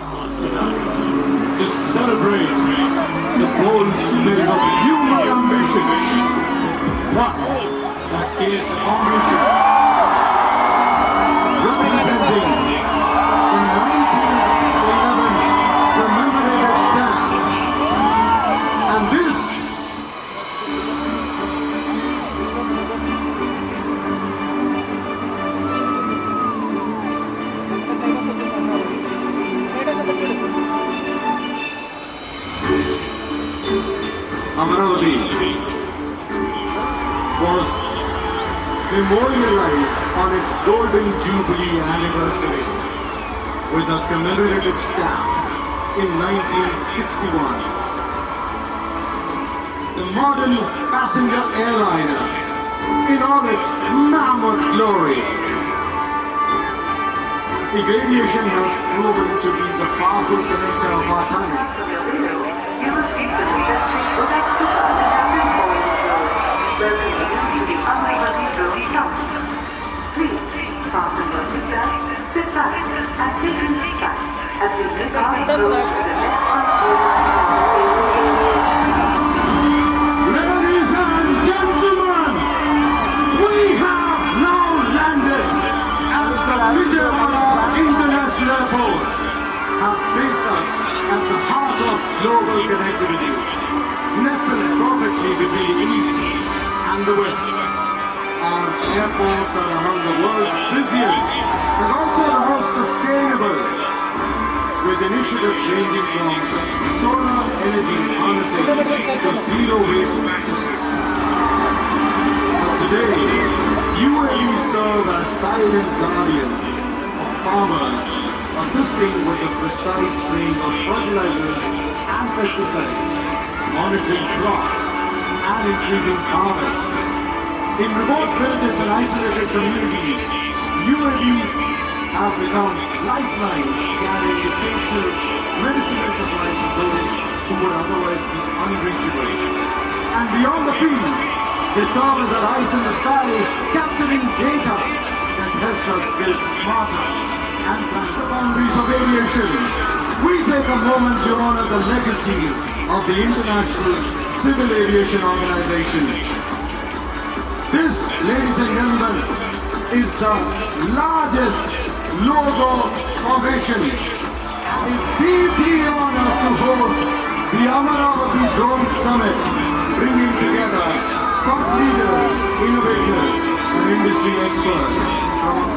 to celebrate the bold spirit of human ambition. One that is the combination representing the 1911 commemorative stamp, and this Amaravati was memorialized on its Golden Jubilee anniversary with a commemorative stamp in 1961. The modern passenger airliner in all its mammoth glory. If aviation has proven to be the powerful connector of our time, welcome you to the Amaravati Drone Summit. Please fasten your seatbelts, sit back, and take in sight as we make our approach to the next Ladies and gentlemen, we have now landed at the Vijayawada International Airport, have placed us at the heart of global connectivity, nestled perfectly between the East and the West. Our airports are among the world's busiest and also the most sustainable, with initiatives ranging from solar energy harnessing to zero waste practices. But today, UAVs serve as silent guardians of farmers, assisting with the precise spraying of fertilizers and pesticides, monitoring crops, and increasing harvest. In remote villages and isolated communities, UAVs have become lifelines carrying essential medicinal supplies to those who would otherwise be unreachable. And beyond the fields, they serve as our eyes in the sky, capturing data that helps us build smarter and push the boundaries of aviation. We take a moment to honor the legacy of the International Civil Aviation Organization. This, ladies and gentlemen, is the largest logo formation and is deeply honored to host the Amaravati Drone Summit, bringing together thought leaders, innovators, and industry experts from